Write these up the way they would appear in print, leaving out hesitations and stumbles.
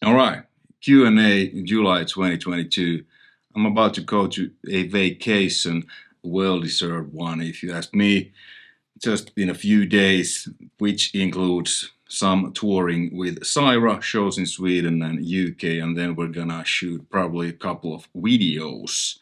All right, Q&A July 2022. I'm about to go to a vacation, well-deserved one, if you ask me, just in a few days, which includes some touring with CYHRA shows in Sweden and UK, and then we're gonna shoot probably a couple of videos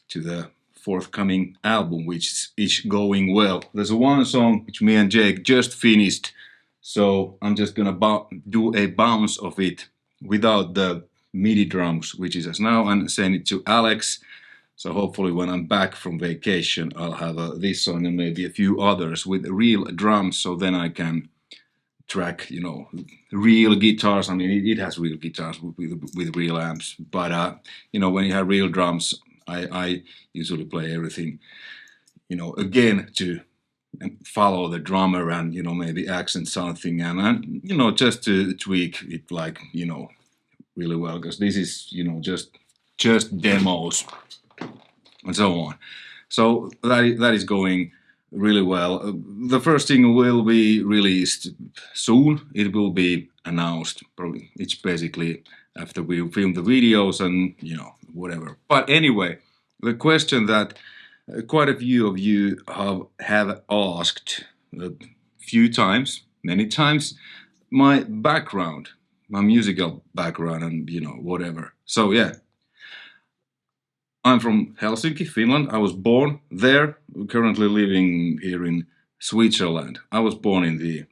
to the forthcoming album, which is going well. There's one song which me and Jake just finished, so I'm just gonna do a bounce of it without the MIDI drums, which is as now, and send it to Alex. So hopefully when I'm back from vacation, I'll have this song and maybe a few others with real drums, so then I can track, real guitars. I mean, it has real guitars with real amps, but when you have real drums, I usually play everything, again to follow the drummer and maybe accent something and just to tweak it like really well, because this is just demos and so on. So that is going really well. The first single will be released soon. It will be announced. Probably it's basically after we film the videos and whatever. But anyway, the question that quite a few of you have asked a few times, many times, my background, my musical background, and whatever. So yeah, I'm from Helsinki, Finland. I was born there, currently living here in Switzerland. I was born in the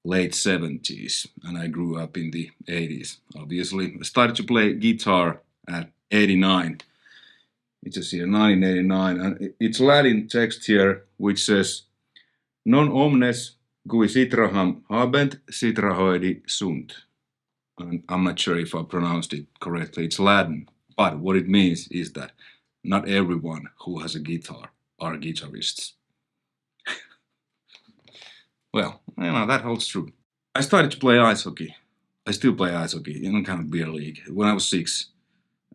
late 70s and I grew up in the 80s, obviously. I started to play guitar at 89. It says here 1989, and it's Latin text here which says non omnes cui citraham habent citrahoidi sunt. And I'm not sure if I pronounced it correctly. It's Latin. But what it means is that not everyone who has a guitar are guitarists. Well, that holds true. I started to play ice hockey. I still play ice hockey in kind of beer league when I was 6.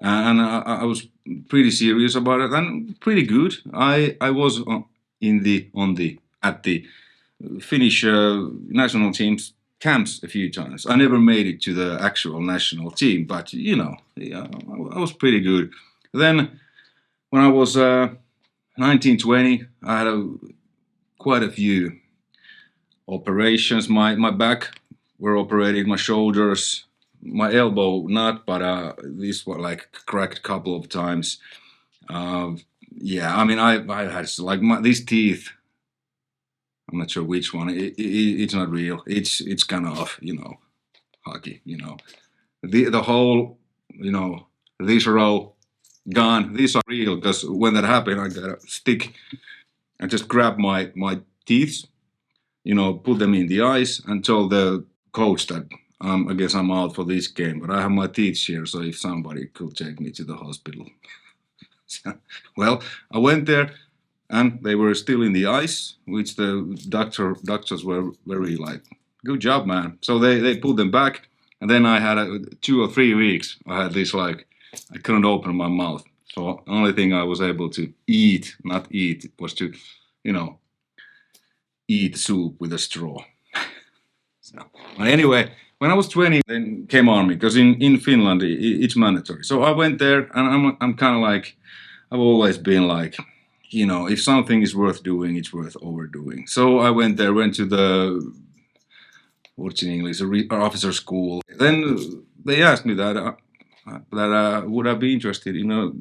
And I was pretty serious about it and pretty good. I was at the Finnish national team's camps a few times. I never made it to the actual national team, but I was pretty good. Then, when I was 19, 20, I had quite a few operations. My back were operated, my shoulders, my elbow not, but these were like cracked a couple of times. Yeah, I mean, I had like these teeth. I'm not sure which one. It's not real. It's kind of hockey. The whole this row gone. These are real because when that happened, I got a stick. I just grabbed my teeth, put them in the ice, and told the coach that I guess I'm out for this game. But I have my teeth here, so if somebody could take me to the hospital. Well, I went there and they were still in the ice, which the doctors were very like, good job, man. So they put them back, and then I had 2 or 3 weeks. I had this like, I couldn't open my mouth. So the only thing I was able to not eat, was to, eat soup with a straw. So, but anyway, when I was 20, then came army, because in Finland it's mandatory. So I went there, and I'm kind of like, I've always been like, if something is worth doing, it's worth overdoing. So I went to the, what's in English, officer school. Then they asked me that would I be interested in a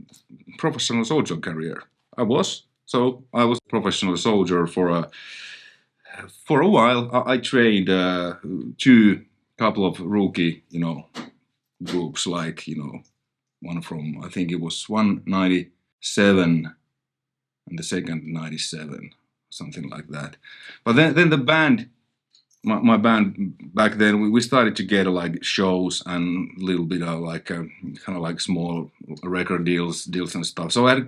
professional soldier career. I was. So I was a professional soldier for a while. I trained 2 couple of rookie, groups, like, one from, I think it was 197 and the second 97, something like that. But then the band, my band back then, we started to get like shows and a little bit of like kind of like small record deals and stuff. So I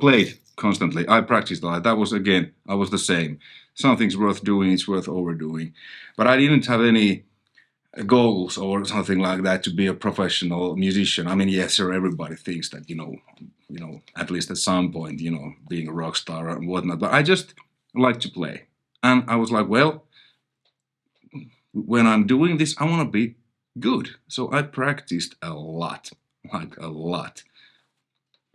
played constantly. I practiced a lot. That was, again, I was the same. Something's worth doing, it's worth overdoing. But I didn't have any goals or something like that to be a professional musician. I mean, yes, sir, everybody thinks that, at least at some point, being a rock star and whatnot. But I just like to play. And I was like, well, when I'm doing this, I want to be good. So I practiced a lot, like a lot,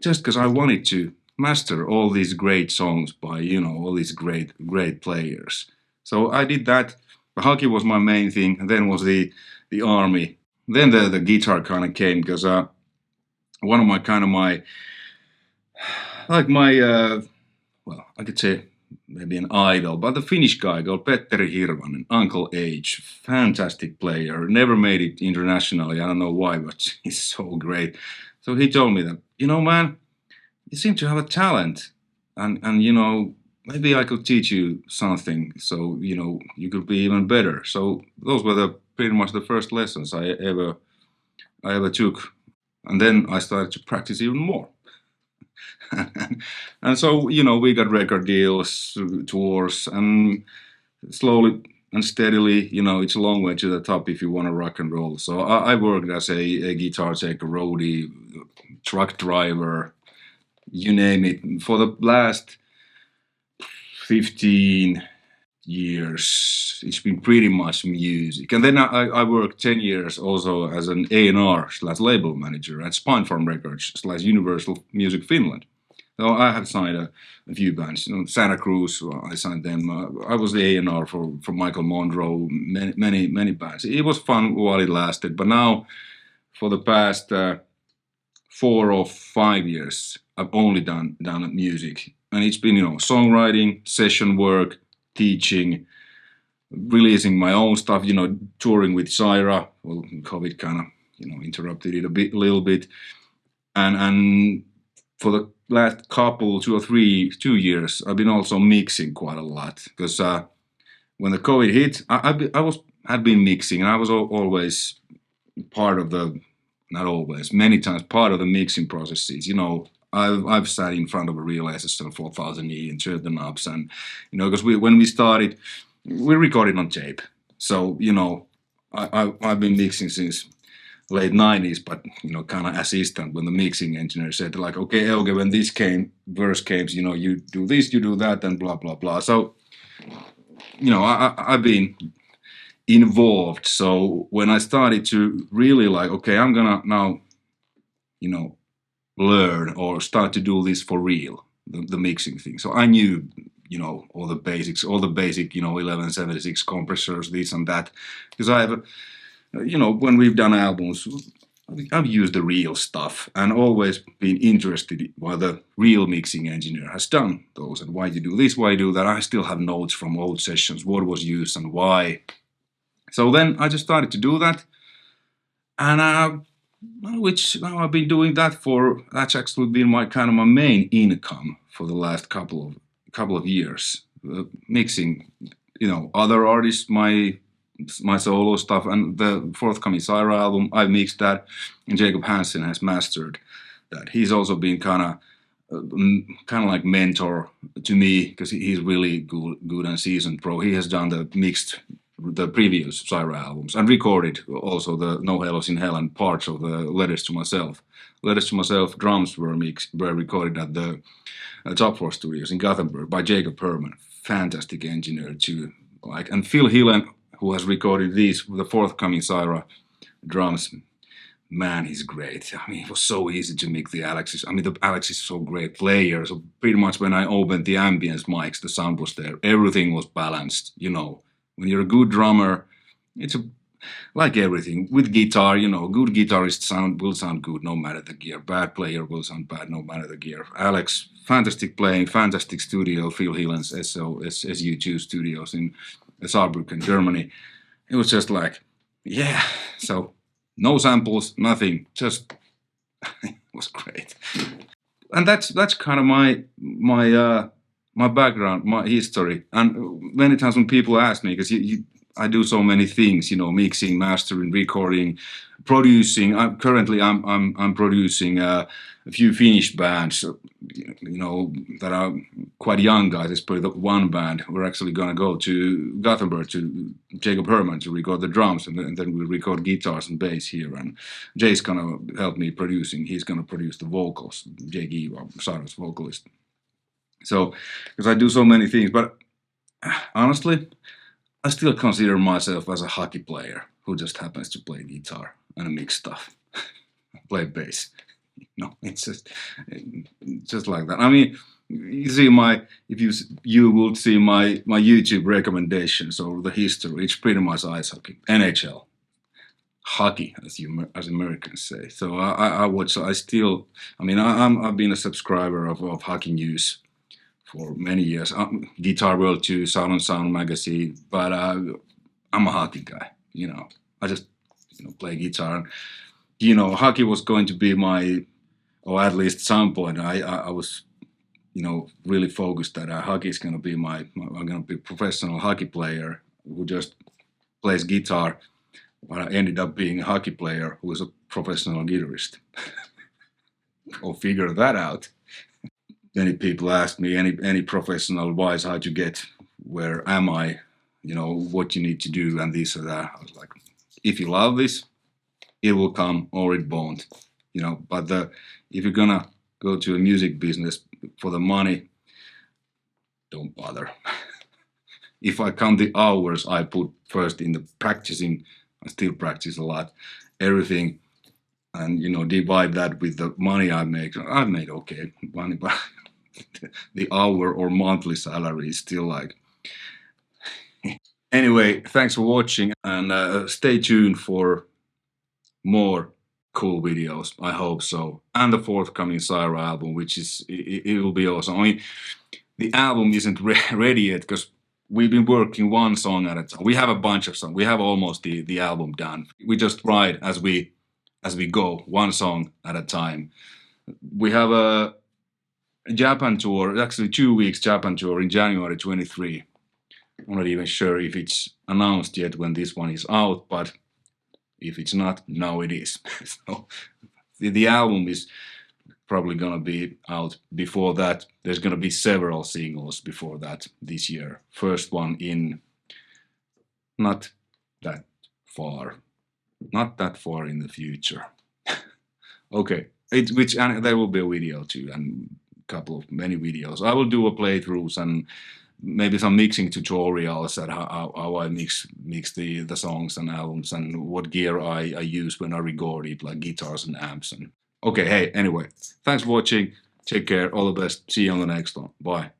just because I wanted to master all these great songs by, all these great players. So I did that. The hockey was my main thing, and then was the army. Then the guitar kind of came because one of my kind of my like my well, I could say maybe an idol, but the Finnish guy called Petteri Hirvonen, Uncle H, fantastic player, never made it internationally. I don't know why, but he's so great. So he told me that, man, you seem to have a talent, and maybe I could teach you something, so you could be even better. So those were the pretty much the first lessons I ever took, and then I started to practice even more. And so we got record deals, tours, and slowly and steadily, it's a long way to the top if you want to rock and roll. So I worked as a guitar tech, a roadie, truck driver, you name it, for the last 15 years. It's been pretty much music. And then I worked 10 years also as an A&R slash label manager at Spine Farm Records slash Universal Music Finland. So I have signed a few bands. Santa Cruz, I signed them. I was the A&R for Michael Monroe, many bands. It was fun while it lasted, but now for the past 4 or 5 years, I've only done music, and it's been songwriting, session work, teaching, releasing my own stuff. Touring with CYHRA. Well, COVID kind of interrupted it a little bit, and for the last couple 2 years, I've been also mixing quite a lot because when the COVID hit, had been mixing, and I was always part of the, not always, many times part of the mixing processes. I've sat in front of a real SSL 4000E and turned the knobs, and because when we started, we recorded on tape. So I've been mixing since late 90s, but kind of assistant when the mixing engineer said like, okay, Euge, when this verse came, you do this, you do that, and blah blah blah. So I've been involved. So when I started to really like, okay, I'm gonna now learn or start to do this for real, the mixing thing. So I knew all the basics, all the basic 1176 compressors, this and that, because I have when we've done albums, I've used the real stuff and always been interested in why the real mixing engineer has done those and why you do this, why you do that. I still have notes from old sessions, what was used and why. So then I just started to do that, and which now I've been doing that for. That's actually been my kind of my main income for the last couple of years, mixing, other artists, my solo stuff, and the forthcoming CYHRA album, I've mixed that, and Jacob Hansen has mastered that. He's also been kind of like mentor to me because he's really good and seasoned pro. He has done the previous CYHRA albums and recorded also the No Hellos in Hell and parts of the Letters to Myself. Letters to Myself drums were recorded at the Top 4 Studios in Gothenburg by Jacob Herman, fantastic engineer too. And Phil Hillen, who has recorded the forthcoming CYHRA drums. Man, he's great. I mean, it was so easy to mix the Alexis. I mean, the Alex is so great player. So pretty much when I opened the ambience mics, the sound was there. Everything was balanced. When you're a good drummer, it's like everything with guitar. Good guitarist will sound good no matter the gear. Bad player will sound bad no matter the gear. Alex, fantastic playing, fantastic studio. Phil Hillen's SU2 studios in Saarbrücken, Germany. It was just like, yeah. So no samples, nothing. Just it was great. And that's kind of my background, my history. And many times when people ask me, because I do so many things, mixing, mastering, recording, producing. I'm producing a few Finnish bands, that are quite young guys. It's probably the one band. We're actually gonna go to Gothenburg to Jacob Herman to record the drums, and then we'll record guitars and bass here. And Jay's gonna help me producing. He's gonna produce the vocals. Jay Giva, Sarah's vocalist. So, because I do so many things, but honestly, I still consider myself as a hockey player who just happens to play guitar and mix stuff, play bass. No, it's just like that. I mean, you see my if you would see my YouTube recommendations or the history. It's pretty much ice hockey, NHL, hockey, as Americans say. So I watch. I still. I mean, I've been a subscriber of Hockey News for many years. Guitar World too, Sound on Sound magazine. But I'm a hockey guy. I just play guitar. Hockey was going to be my, or at least some point, I was really focused that hockey is going to be I'm going to be a professional hockey player who just plays guitar. But I ended up being a hockey player who was a professional guitarist. Or figure that out. Many people ask me any professional advice how to get where am I, what you need to do and this or that. I was like, if you love this, it will come or it won't. But if you're gonna go to a music business for the money, don't bother. If I count the hours I put first in the practicing, I still practice a lot, everything, and divide that with the money I make. I've made okay money, but the hour or monthly salary is still like. Anyway, thanks for watching and stay tuned for more cool videos. I hope so. And the forthcoming CYHRA album, which it will be awesome. I mean, the album isn't ready yet because we've been working one song at a time. We have a bunch of songs. We have almost the album done. We just write as we go, one song at a time. We have a Japan tour, actually 2 weeks Japan tour in January 23. I'm not even sure if it's announced yet when this one is out, but if it's not, now it is. So the album is probably going to be out before that. There's going to be several singles before that this year. First one in not that far in the future. Okay, and there will be a video too, and many videos. I will do a playthroughs and maybe some mixing tutorials at how I mix the songs and albums and what gear I use when I record it, like guitars and amps. And okay, hey, anyway, thanks for watching. Take care. All the best. See you on the next one. Bye.